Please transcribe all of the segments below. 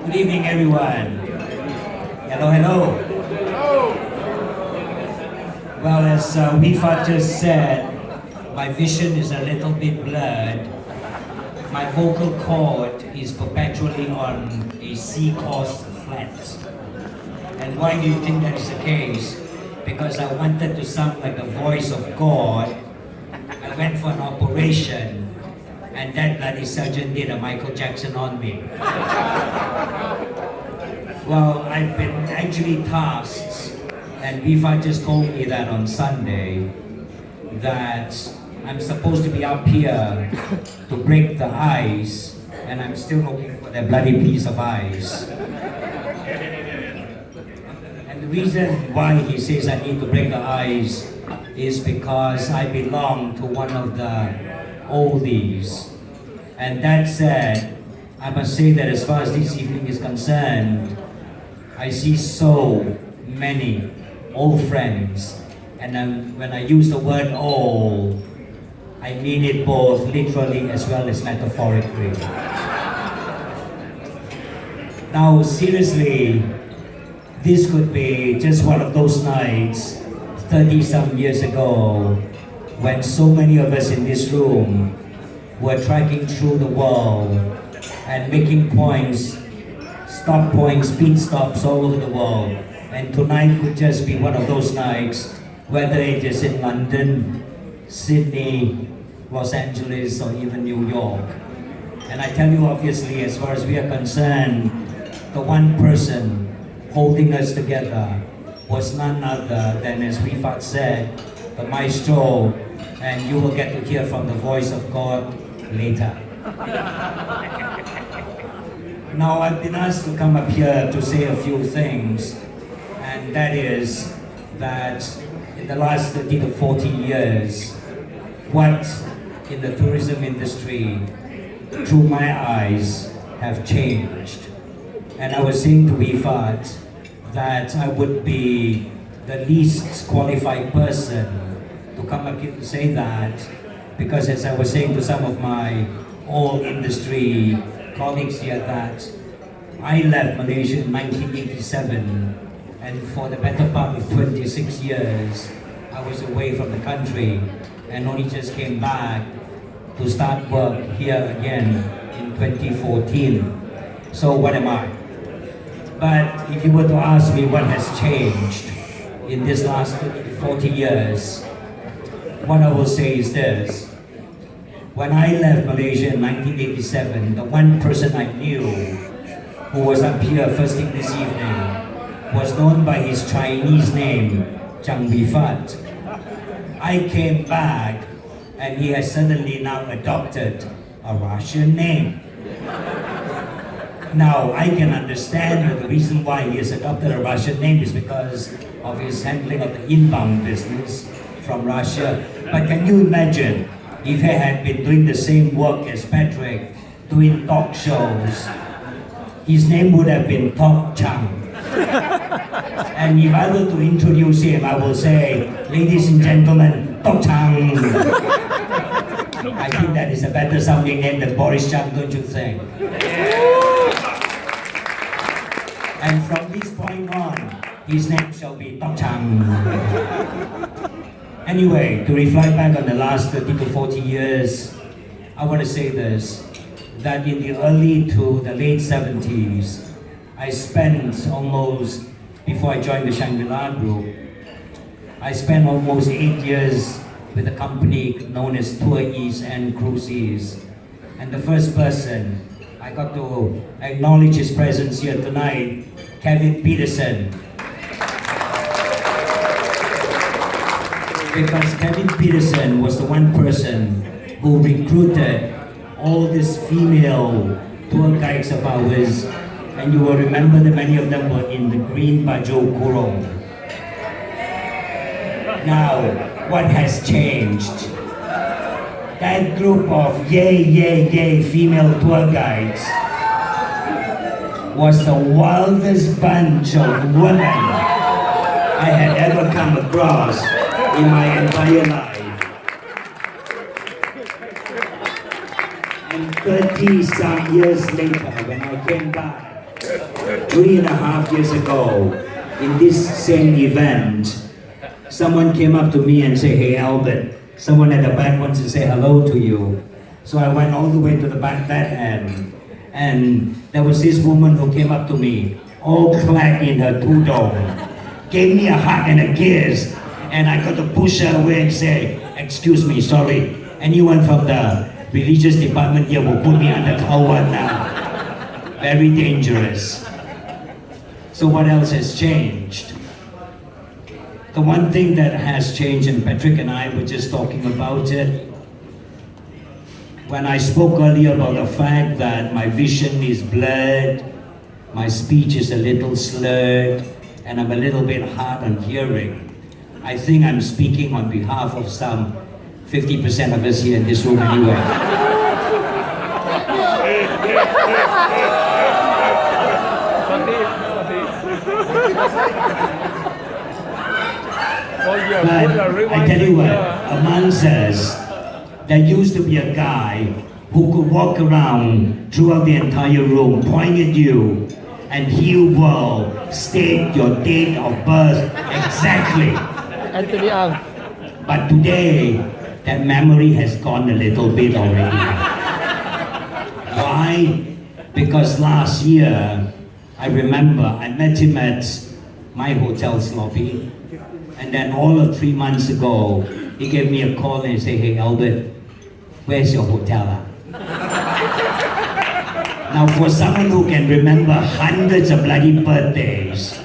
Good evening, everyone. Hello, hello. Well, as Wifa just said, my vision is a little bit blurred. My vocal cord is perpetually on a C course flat. And why do you think that is the case? Because I wanted to sound like the voice of God. I went for an operation, and that bloody surgeon did a Michael Jackson on me. Well, I've been actually tasked, and Bifa just told me that on Sunday, that I'm supposed to be up here to break the ice, and I'm still looking for that bloody piece of ice. And the reason why he says I need to break the ice is because I belong to one of the oldies. And that said, I must say that as far as this evening is concerned, I see so many old friends, and when I use the word old, I mean it both literally as well as metaphorically. Now, seriously, this could be just one of those nights 30-some years ago when so many of us in this room were trekking through the world and making points, stop points, speed stops all over the world. And tonight could just be one of those nights, whether it is in London, Sydney, Los Angeles, or even New York. And I tell you, obviously, as far as we are concerned, the one person holding us together was none other than, as Rifat said, the maestro, and you will get to hear from the voice of God later. Now, I've been asked to come up here to say a few things, and that is that in the last 30 to 40 years, what in the tourism industry, through my eyes, have changed. And I was saying to Rifat that I would be the least qualified person to come up here to say that, because as I was saying to some of my old industry colleagues here, that I left Malaysia in 1987, and for the better part of 26 years I was away from the country and only just came back to start work here again in 2014. So what am I? But if you were to ask me what has changed in this last 40 years, what I will say is this. When I left Malaysia in 1987, the one person I knew who was up here first thing this evening was known by his Chinese name, Cheong. I came back and he has suddenly now adopted a Russian name. Now, I can understand that the reason why he has adopted a Russian name is because of his handling of the inbound business from Russia. But can you imagine if he had been doing the same work as Patrick, doing talk shows? His name would have been Tok Chang. And if I were to introduce him, I will say, ladies and gentlemen, Tok Chang. I think that is a better sounding name than Boris Chang, don't you think? And from this point on, his name shall be Tok Chang. Anyway, to reflect back on the last 30 to 40 years, I want to say this, that in the early to the late 70s, I spent almost, before I joined the Shangri-La Group, I spent almost 8 years with a company known as Tour East and Cruises. And the first person I got to acknowledge his presence here tonight, Kevin Peterson. Because Kevin Peterson was the one person who recruited all these female tour guides of ours, and you will remember that many of them were in the green baju kurung. Now, what has changed? That group of yay female tour guides was the wildest bunch of women I had ever come across in my entire life. And 30-some years later, when I came back 3.5 years ago, in this same event, someone came up to me and said, "Hey Albert, someone at the back wants to say hello to you." So I went all the way to the back that end, and there was this woman who came up to me, all clad in her tudong, gave me a hug and a kiss, and I got to push her away and say, "Excuse me, sorry, anyone from the religious department here will put me under Kawan now." Very dangerous. So what else has changed? The one thing that has changed, and Patrick and I were just talking about it, when I spoke earlier about the fact that my vision is blurred, my speech is a little slurred, and I'm a little bit hard on hearing, I think I'm speaking on behalf of some 50% of us here in this room anyway. But I tell you what, amongst us, there used to be a guy who could walk around throughout the entire room, point at you, and he will state your date of birth exactly. Anthony Ang. But today, that memory has gone a little bit already. Why? Because last year, I remember I met him at my hotel's lobby, and then all of 3 months ago, he gave me a call and said, "Hey Albert, where's your hotel?" Now for someone who can remember hundreds of bloody birthdays,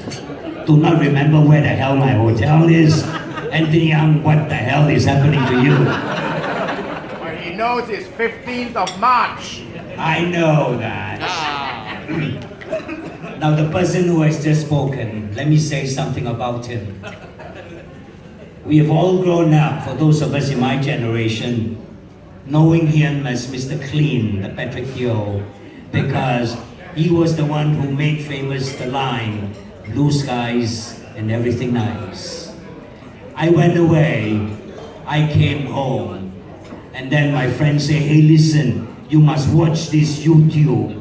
to not remember where the hell my hotel is, Anthony Young, what the hell is happening to you? Well, he knows it's 15th of March. I know that. Now the person who has just spoken, let me say something about him. We have all grown up, for those of us in my generation, knowing him as Mr. Clean, the Patrick Teo, because he was the one who made famous the line, "Blue skies and everything nice." I went away, I came home, and then my friend said, "Hey listen, you must watch this YouTube."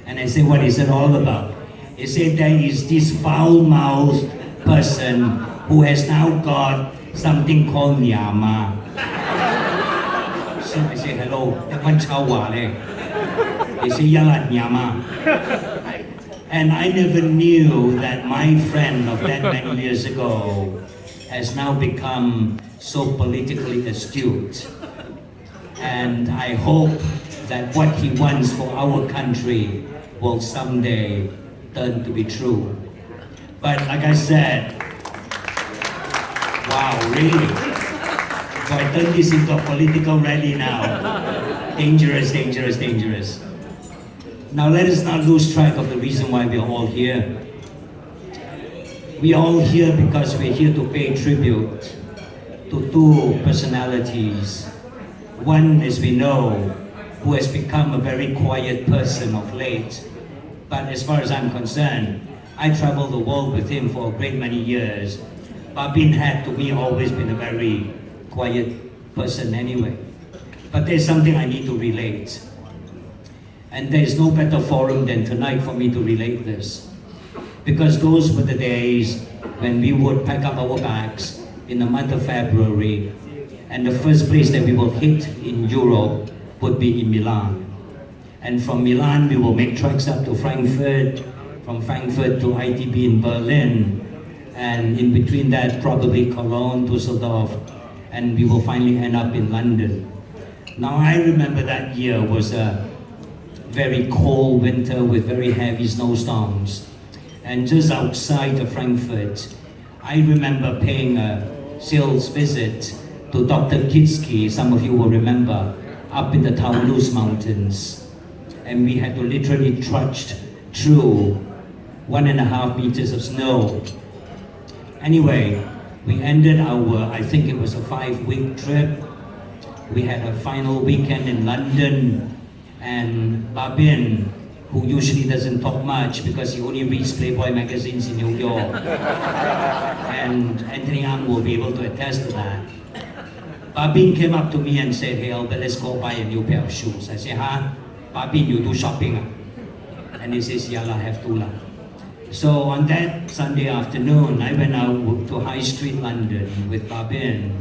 And I said, "What is it all about?" He said, "There is this foul-mouthed person who has now got something called Nyama." So I say, "Hello, one chawa le." They say, "Yalat Nyama." And I never knew that my friend of that many years ago has now become so politically astute. And I hope that what he wants for our country will someday turn to be true. But like I said, wow, really? So I turn this into a political rally now. Dangerous, dangerous, dangerous. Now let us not lose track of the reason why we are all here. We are all here because we're here to pay tribute to two personalities. One, as we know, who has become a very quiet person of late. But as far as I'm concerned, I traveled the world with him for a great many years. Babin had to me always been a very quiet person anyway. But there's something I need to relate. And there's no better forum than tonight for me to relate this. Because those were the days when we would pack up our bags in the month of February, and the first place that we will hit in Europe would be in Milan. And from Milan, we will make treks up to Frankfurt, from Frankfurt to ITB in Berlin, and in between that, probably Cologne, Düsseldorf, and we will finally end up in London. Now, I remember that year was a very cold winter with very heavy snowstorms. And just outside of Frankfurt, I remember paying a sales visit to Dr. Kitsky, some of you will remember, up in the Taunus Mountains. And we had to literally trudge through 1.5 meters of snow. Anyway, we ended our, I think it was a 5-week trip. We had a final weekend in London, and Babin, who usually doesn't talk much because he only reads Playboy magazines in New York. And Anthony Ang will be able to attest to that. Babin came up to me and said, "Hey Albert, let's go buy a new pair of shoes." I said, "Huh? Babin, you do shopping?" And he says, Yala, have to lah. So on that Sunday afternoon, I went out to High Street London with Babin.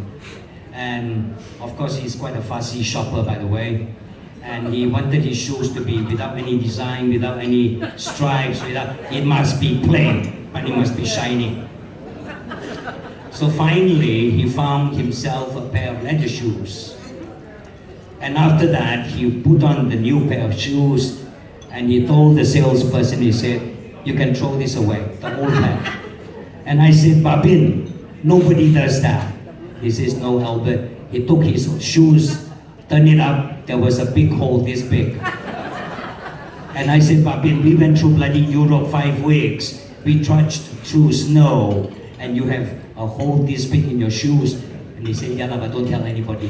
And of course, he's quite a fussy shopper, by the way. And he wanted his shoes to be without any design, without any stripes, it must be plain, but it must be shiny. So finally, he found himself a pair of leather shoes. And after that, he put on the new pair of shoes, and he told the salesperson, he said, you can throw this away, the old pair. And I said, Babin, nobody does that. He says, no, Albert. He took his shoes, turned it up, there was a big hole this big. And I said, Babin, we went through bloody Europe 5 weeks. We trudged through snow, and you have a hole this big in your shoes. And he said, yeah, but don't tell anybody.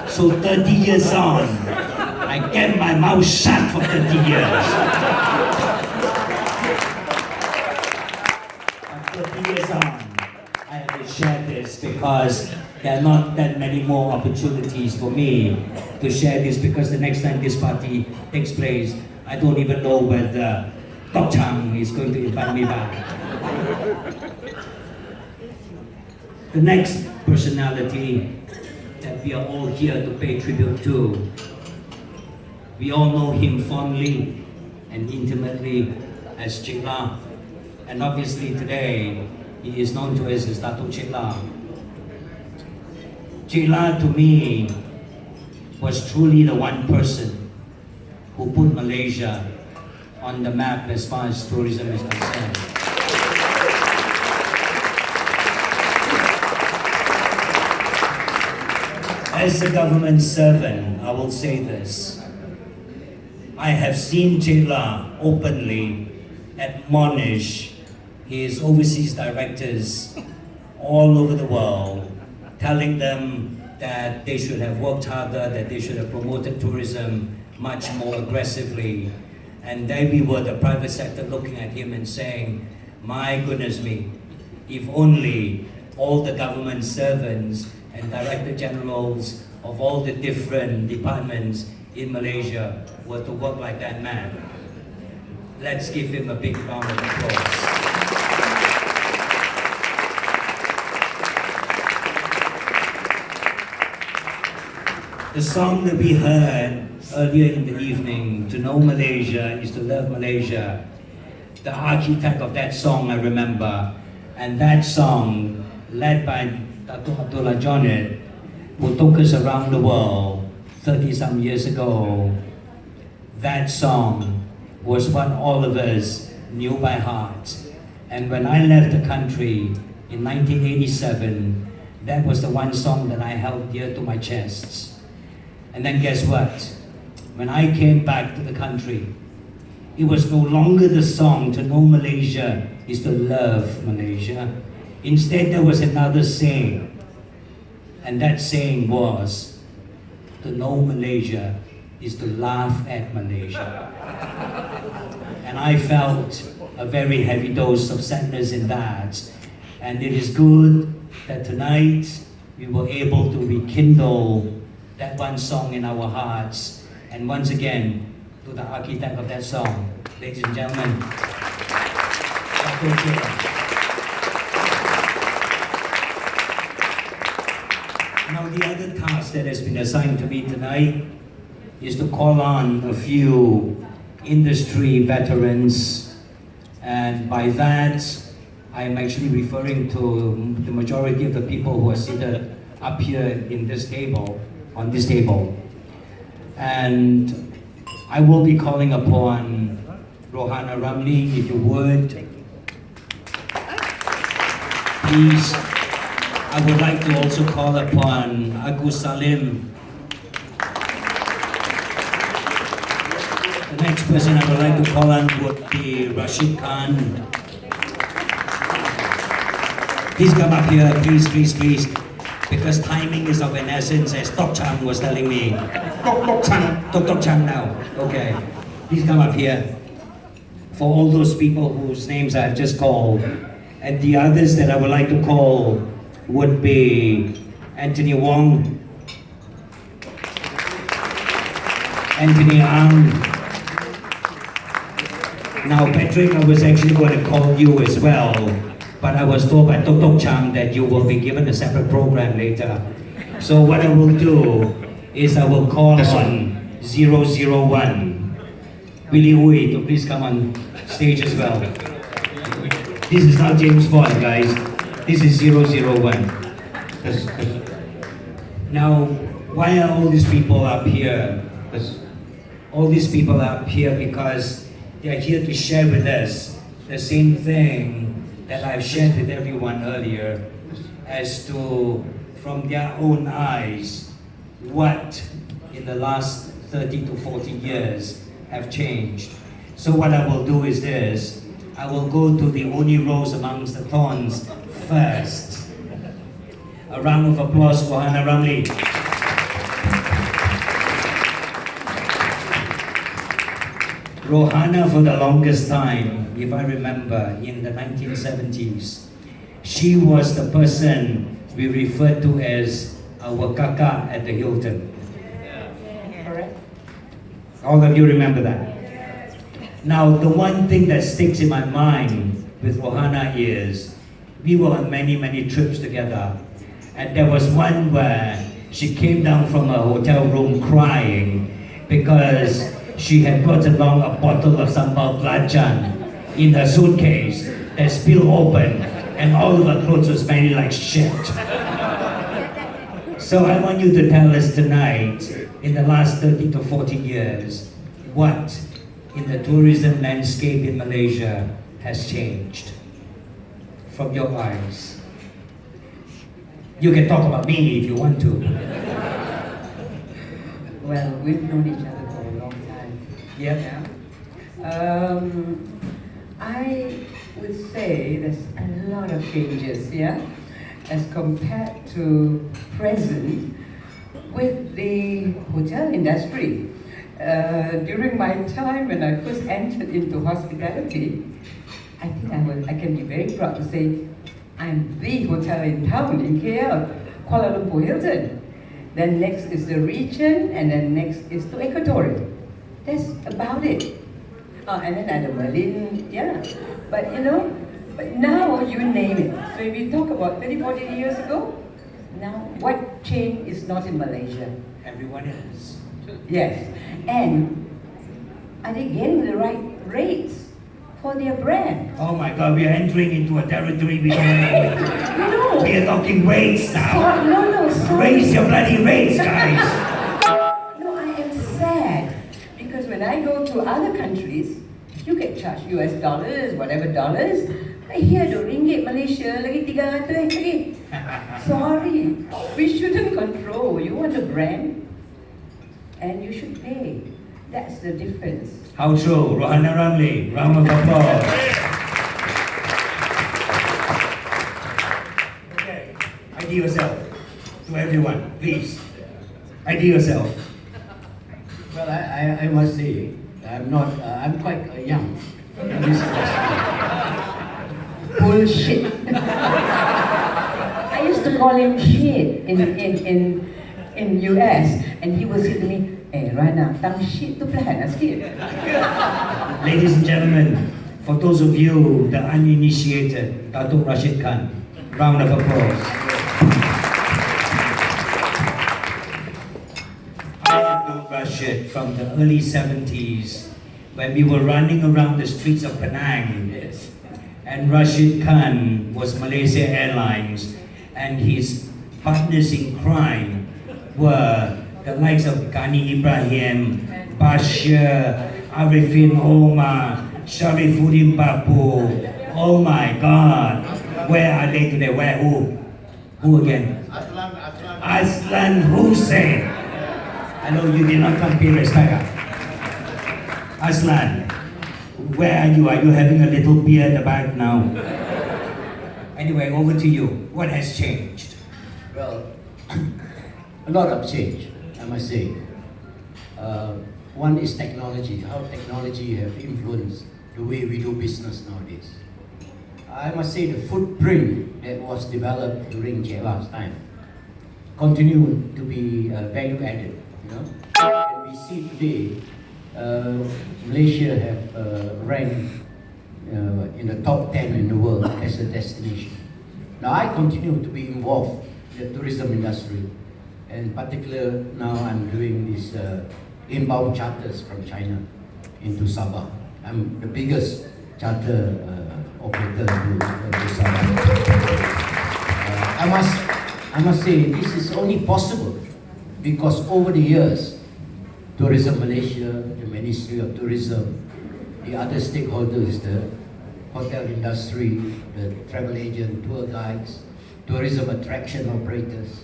So 30 years on, I kept my mouth shut for 30 years. But 30 years on, I have to share this because there are not that many more opportunities for me to share this, because the next time this party takes place, I don't even know whether Tok Chang is going to invite me back. The next personality that we are all here to pay tribute to, we all know him fondly and intimately as Chek La. And obviously today, he is known to us as Dato' Chek La. Chek La to me was truly the one person who put Malaysia on the map as far as tourism is concerned. As a government servant, I will say this. I have seen Chek La openly admonish his overseas directors all over the world, telling them that they should have worked harder, that they should have promoted tourism much more aggressively. And there we were, the private sector, looking at him and saying, my goodness me, if only all the government servants and director generals of all the different departments in Malaysia were to work like that man. Let's give him a big round of applause. The song that we heard earlier in the evening, To Know Malaysia is to Love Malaysia. The architect of that song, I remember, and that song, led by Dato' Abdullah Johnit, who took us around the world 30-some years ago. That song was what all of us knew by heart. And when I left the country in 1987, that was the one song that I held dear to my chest. And then guess what? When I came back to the country, it was no longer the song To Know Malaysia is to Love Malaysia. Instead, there was another saying. And that saying was, to know Malaysia is to laugh at Malaysia. And I felt a very heavy dose of sadness in that. And it is good that tonight we were able to rekindle that one song in our hearts. And once again, to the architect of that song, ladies and gentlemen, Dato' Cheong. Now the other task that has been assigned to me tonight is to call on a few industry veterans, and by that I'm actually referring to the majority of the people who are seated up here in this table, on this table. And I will be calling upon Rohana Ramli, if you would. Please. I would like to also call upon Agus Salim. The next person I would like to call on would be Rashid Khan. Please come up here, please, please, please. Because timing is of an essence, as Tok Chang was telling me. Tok Chang now. Okay. Please come up here. For all those people whose names I have just called, and the others that I would like to call would be Anthony Wong, Anthony Ang, Now, Patrick, I was actually going to call you as well, but I was told by Tok Chang that you will be given a separate program later. So what I will do is I will call on 001. Willie Hui to please come on stage as well. This is not James Bond, guys. This is 001. Now, why are all these people up here? All these people are up here because they are here to share with us the same thing that I've shared with everyone earlier as to, from their own eyes, what in the last 30 to 40 years have changed. So what I will do is this. I will go to the only rose amongst the thorns first. A round of applause for Hannah Ramlee. Rohana, for the longest time, if I remember, in the 1970s, she was the person we referred to as our kaka at the Hilton. Correct. All of you remember that? Now, the one thing that sticks in my mind with Rohana is we were on many, many trips together. And there was one where she came down from her hotel room crying because she had brought along a bottle of sambal belacan in her suitcase that spilled open and all of her clothes were smelling like shit. So I want you to tell us tonight, in the last 30 to 40 years, what in the tourism landscape in Malaysia has changed from your eyes. You can talk about me if you want to. Well, we've known each other for a long time. Yep. Yeah. I would say there's a lot of changes, yeah, as compared to present with the hotel industry. During my time when I first entered into hospitality, I think I can be very proud to say I'm the hotel in town in KL, Kuala Lumpur Hilton. Then next is the region, and then next is the Equatorial. That's about it. And then at the Merlin, yeah. But but now you name it. So if you talk about 30, 40 years ago, now what chain is not in Malaysia? Everyone is. Yes. And are they getting the right rates for their brand? Oh my God, we are entering into a territory we don't No. We are talking rates now. No, sorry. Raise your bloody rates, guys. No, I am sad because when I go to other countries, you get charged US dollars, whatever dollars. I hear the ringgit Malaysia lagi 300 lagi. Sorry, we shouldn't control. You want a brand, and you should pay. That's the difference. How true. Rohana Ramlee, round of applause. Okay, ID yourself to everyone, please. ID yourself. Well, I must say, I'm quite young in this industry. Bullshit. I used to call him shit in US, and he would say to me, Rana, tang shit tu perlahan sikit. Ladies and gentlemen, for those of you, the uninitiated, Datuk Rashid Khan, round of applause. I have known Rashid from the early 70s when we were running around the streets of Penang. And Rashid Khan was Malaysia Airlines, and his partners in crime were the likes of Ghani Ibrahim, Bashir, Arifin Omar, Sharifuddin Bapu. Oh my God, where are they today? Where? Who? Who again? Aslan Hussein. I know you did not come here as Tiger. Aslan, where are you? Are you having a little beer at the back now? Anyway, over to you. What has changed? Well, a lot of change, I must say. One is technology, how technology have influenced the way we do business nowadays. I must say the footprint that was developed during Jela's time continue to be value added. And we see today Malaysia have ranked in the top 10 in the world as a destination. Now I continue to be involved in the tourism industry, and in particular now I'm doing these inbound charters from China into Sabah. I'm the biggest charter operator to Sabah. I must say this is only possible because over the years, Tourism Malaysia, the Ministry of Tourism, the other stakeholders, the hotel industry, the travel agent, tour guides, tourism attraction operators,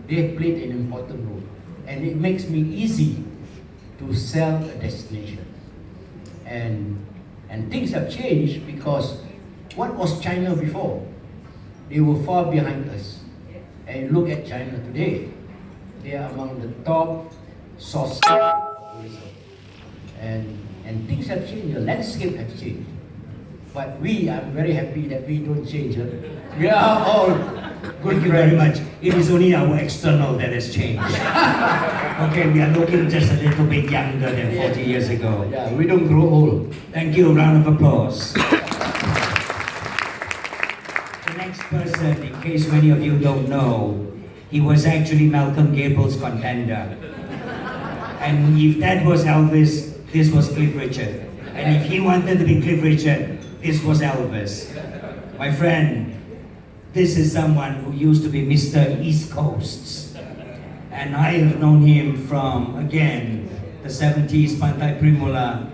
they have played an important role. And it makes me easy to sell a destination. And things have changed because what was China before? They were far behind us. And look at China today. They are among the top sources of tourism. And things have changed, the landscape has changed. But I'm very happy that we don't change. We are all good. Thank you very much. It is only our external that has changed. Okay, we are looking just a little bit younger than 40 years ago. Yeah, we don't grow old. Thank you, a round of applause. The next person, in case many of you don't know, he was actually Malcolm Gable's contender. And if that was Elvis, this was Cliff Richard. And if he wanted to be Cliff Richard, this was Elvis. My friend, this is someone who used to be Mr. East Coast. And I have known him from, again, the 70s, Pantai Primula,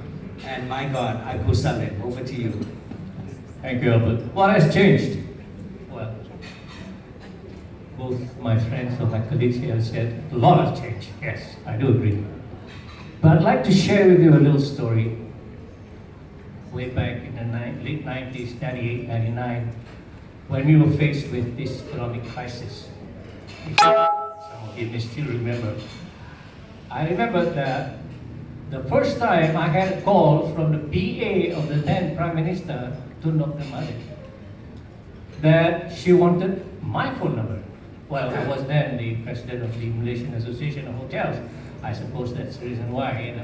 and my God, Aku Saleh. Over to you. Thank you, Albert. What has changed? Well, both my friends and my colleagues here have said a lot has changed. Yes, I do agree. But I'd like to share with you a little story. Way back in the late 90s, 98, 99, when we were faced with this economic crisis. Some of you may still remember. I remember that the first time I had a call from the PA of the then Prime Minister, Tun Dr. Malik, that she wanted my phone number. Well, I was then the president of the Malaysian Association of Hotels. I suppose that's the reason why,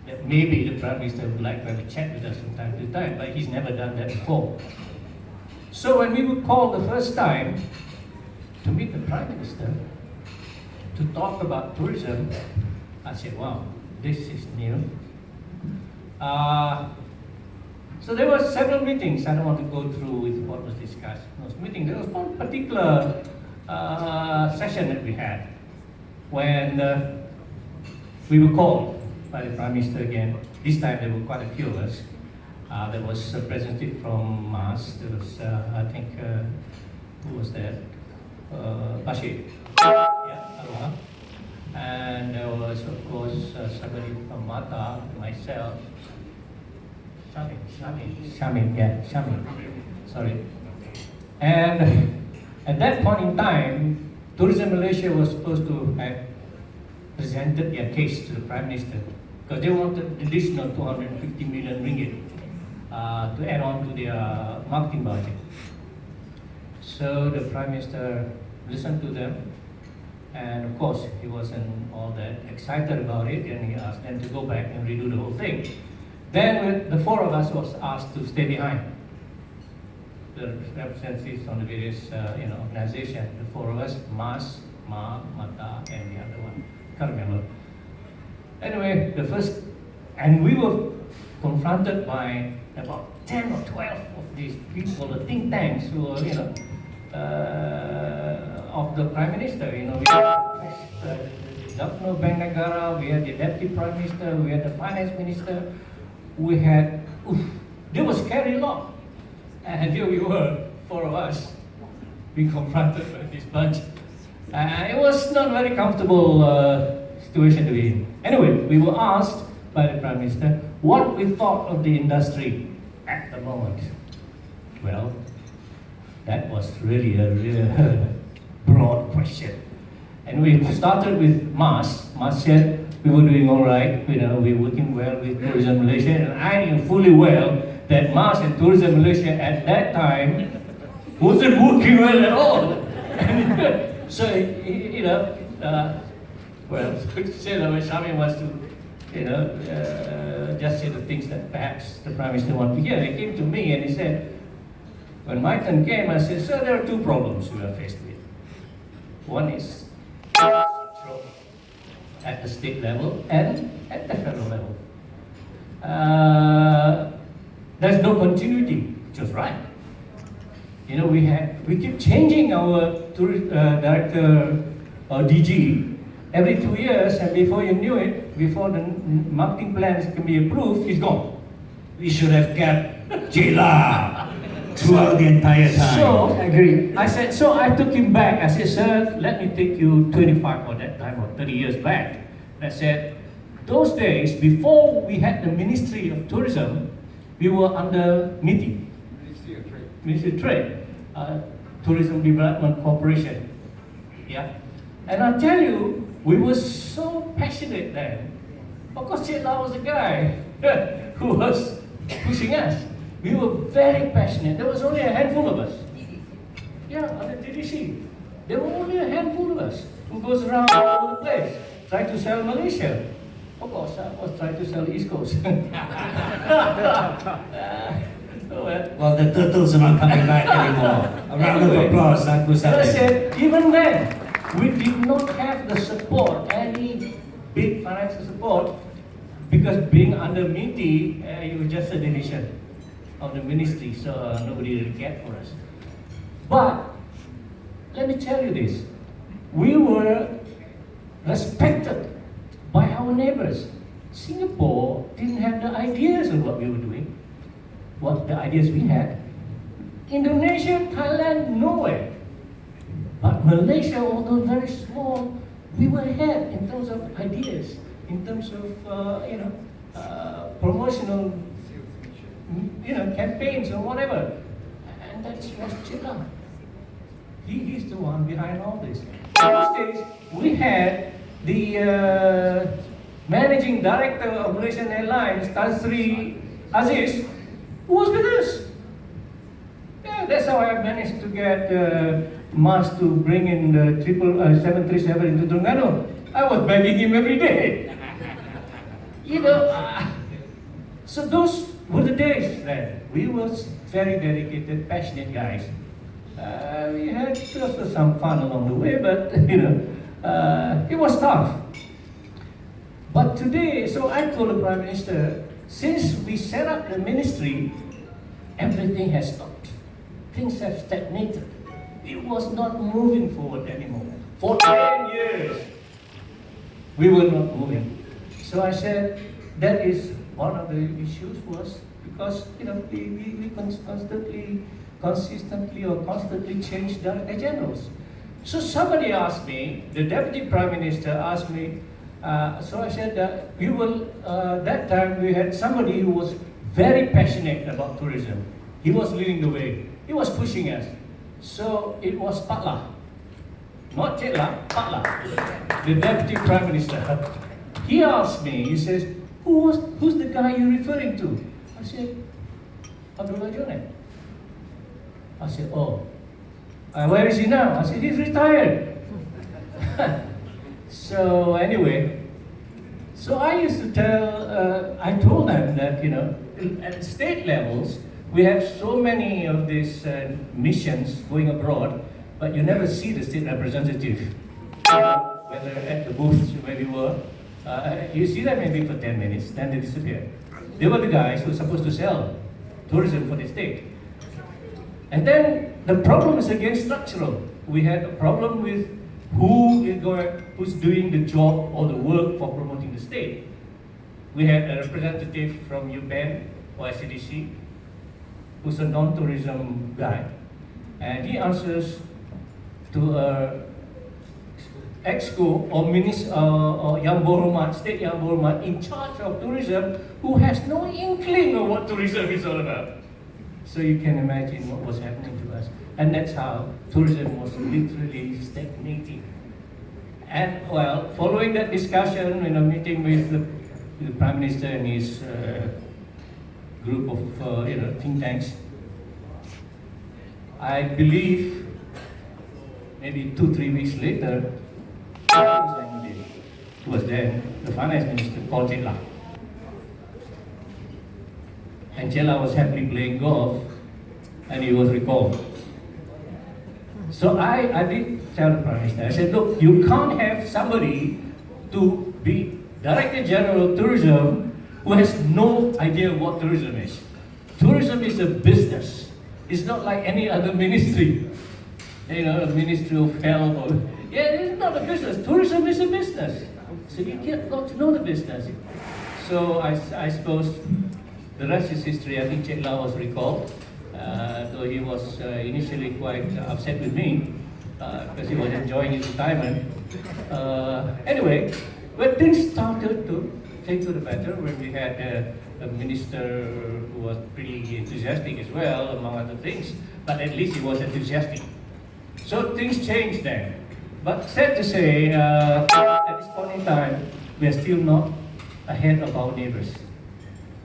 that maybe the Prime Minister would like to have a chat with us from time to time, but he's never done that before. So when we were called the first time to meet the Prime Minister to talk about tourism, I said, wow, this is new. So there were several meetings. I don't want to go through with what was discussed in those meetings. There was one particular session that we had when we were called by the Prime Minister again. This time there were quite a few of us. There was a representative from MAS. There was, I think, who was that? Bashir. Yeah, Aloha. And there was, of course, somebody from Mata, myself. Shamim. Sorry. And at that point in time, Tourism Malaysia was supposed to have presented their case to the Prime Minister because they wanted additional 250 million ringgit to add on to their marketing budget. So the Prime Minister listened to them, and of course he wasn't all that excited about it, and he asked them to go back and redo the whole thing. Then the four of us was asked to stay behind. The representatives from the various organizations, the four of us, MAS, Mata, and the other one, can't remember. Anyway, and we were confronted by about 10 or 12 of these people, the think tanks who were, of the Prime Minister. We had Governor Bank Negara, we had the Deputy Prime Minister, we had the Finance Minister, we had, they were scary lot. And here we were, four of us, being confronted by this bunch. It was not a very comfortable situation to be in. Anyway, we were asked by the Prime Minister what we thought of the industry at the moment. Well, that was really a real broad question. And we started with MAS. MAS said we were doing all right, we were working well with Tourism Malaysia, and I knew fully well that MAS and Tourism Malaysia at that time wasn't working well at all. So, well, it's good to say that when Shami wants to just say the things that perhaps the Prime Minister wanted to hear. He came to me and he said, when my turn came, I said, sir, there are two problems we are faced with. One is structural at the state level and at the federal level. There's no continuity, which was right. We keep changing our director or DG every 2 years, and before you knew it, before the marketing plans can be approved, he's gone. We should have kept Jela throughout the entire time. So, I said, so I took him back. I said, sir, let me take you 25 or that time or 30 years back. And I said, those days, before we had the Ministry of Tourism, we were under MITI. Ministry of Trade, Tourism Development Corporation. Yeah. And I tell you, we were so passionate then. Of course, Cik Lau was the guy who was pushing us. We were very passionate. There was only a handful of us. Yeah, on the TDC. There were only a handful of us who goes around all over the place, trying to sell Malaysia. Of course, I was trying to sell the East Coast. Well, the turtles are not coming back anymore. A round of applause, Agus I said, even then, we did not have the support, any big financial support, because being under MITI, it was just a division of the ministry, so nobody really cared for us. But, let me tell you this, we were respected by our neighbors. Singapore didn't have the ideas of what we were doing, what the ideas we had. Indonesia, Thailand, nowhere. But Malaysia, although very small, we were ahead in terms of ideas, in terms of promotional, campaigns or whatever. And that was Chilla. He's the one behind all this. In those days, we had the managing director of Malaysian Airlines, Tan Sri Aziz, who was with us. Yeah, that's how I managed to get Mars to bring in the 737 into Terengganu. I was begging him every day. So those were the days then. We were very dedicated, passionate guys. We had also some fun along the way, but it was tough. But today, so I told the Prime Minister, since we set up the ministry, everything has stopped. Things have stagnated. It was not moving forward anymore. For 10 years, we were not moving. So I said, that is one of the issues was because we constantly change director generals. So somebody asked me, the Deputy Prime Minister asked me, so I said that that time we had somebody who was very passionate about tourism. He was leading the way. He was pushing us. So it was Patla. Not Chetla, Patla, the Deputy Prime Minister. He asked me, he says, who's the guy you're referring to? I said, Abdullah Jonet. I said, oh, where is he now? I said, he's retired. So anyway, so I used to I told them that, at state levels, we have so many of these missions going abroad, but you never see the state representative, whether at the booths where we were. You see them maybe for 10 minutes, then they disappear. They were the guys who were supposed to sell tourism for the state. And then the problem is again structural. We had a problem with who's doing the job or the work for promoting the state. We had a representative from UPenn or ICDC, who's a non-tourism guy, and he answers to a exco or Yang Berhormat, State Yang Berhormat in charge of tourism, who has no inkling of what tourism is all about. So you can imagine what was happening to us. And that's how tourism was literally stagnating. And well, following that discussion, meeting with the Prime Minister and his group of think tanks, I believe maybe 2-3 weeks later, was then the finance minister called Cheong. And Cheong was happily playing golf, and he was recalled. So I did tell the Prime Minister, I said, look, you can't have somebody to be Director General of Tourism who has no idea what tourism is. Tourism is a business. It's not like any other ministry. You know, a Ministry of Health or, yeah, it's not a business. Tourism is a business. So you got to know the business. So I suppose the rest is history. I think Cheong was recalled, though he was initially quite upset with me because he was enjoying his retirement. Anyway, when things started to take to the better, when we had a minister who was pretty enthusiastic as well, among other things, but at least he was enthusiastic. So things changed then. But sad to say, at this point in time, we are still not ahead of our neighbors.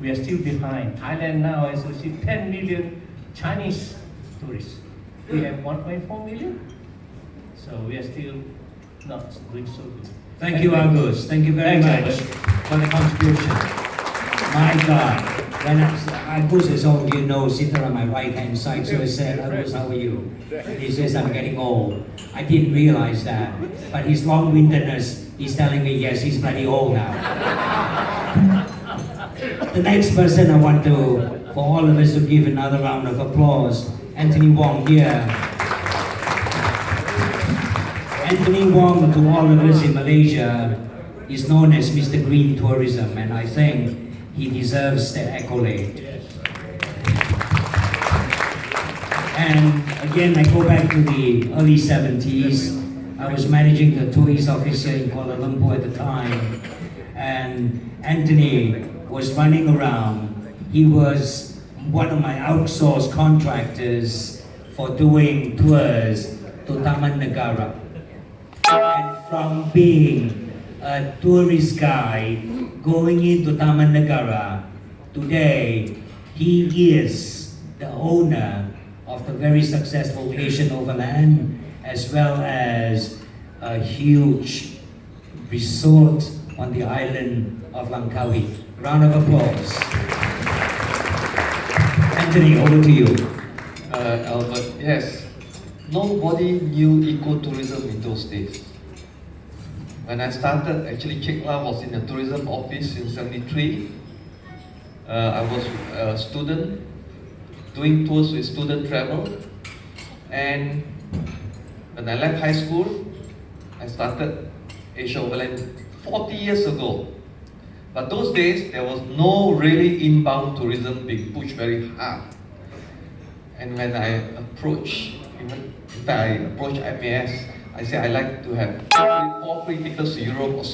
We are still behind. Thailand now has received 10 million Chinese tourists. We have 1.4 million. So we are still not doing so good. Thank you, Angus. Thank you very much for the contribution. My God. When Angus, as all of you know, sitting on my right-hand side, so I said, Angus, how are you? He says, I'm getting old. I didn't realize that. But his long-windedness, he's telling me, yes, he's bloody old now. The next person I want to, for all of us to give another round of applause, Anthony Wong here. Anthony Wong, to all of us in Malaysia, is known as Mr. Green Tourism, and I think he deserves the accolade. And again, I go back to the early 70s. I was managing the tourist officer in Kuala Lumpur at the time, and Anthony was running around. He was one of my outsourced contractors for doing tours to Taman Negara. And from being a tourist guide going into Taman Negara, today he is the owner of the very successful Asian Overland, as well as a huge resort on the island of Langkawi. Round of applause. Anthony, over to you. Albert, yes. Nobody knew ecotourism in those days. When I started, actually Cheong was in the tourism office in '73. I was a student doing tours with student travel, and when I left high school, I started Asia Overland 40 years ago. But those days, there was no really inbound tourism being pushed very hard. And when I approached, in fact I approached MAS, I said I'd like to have all free tickets to Europe or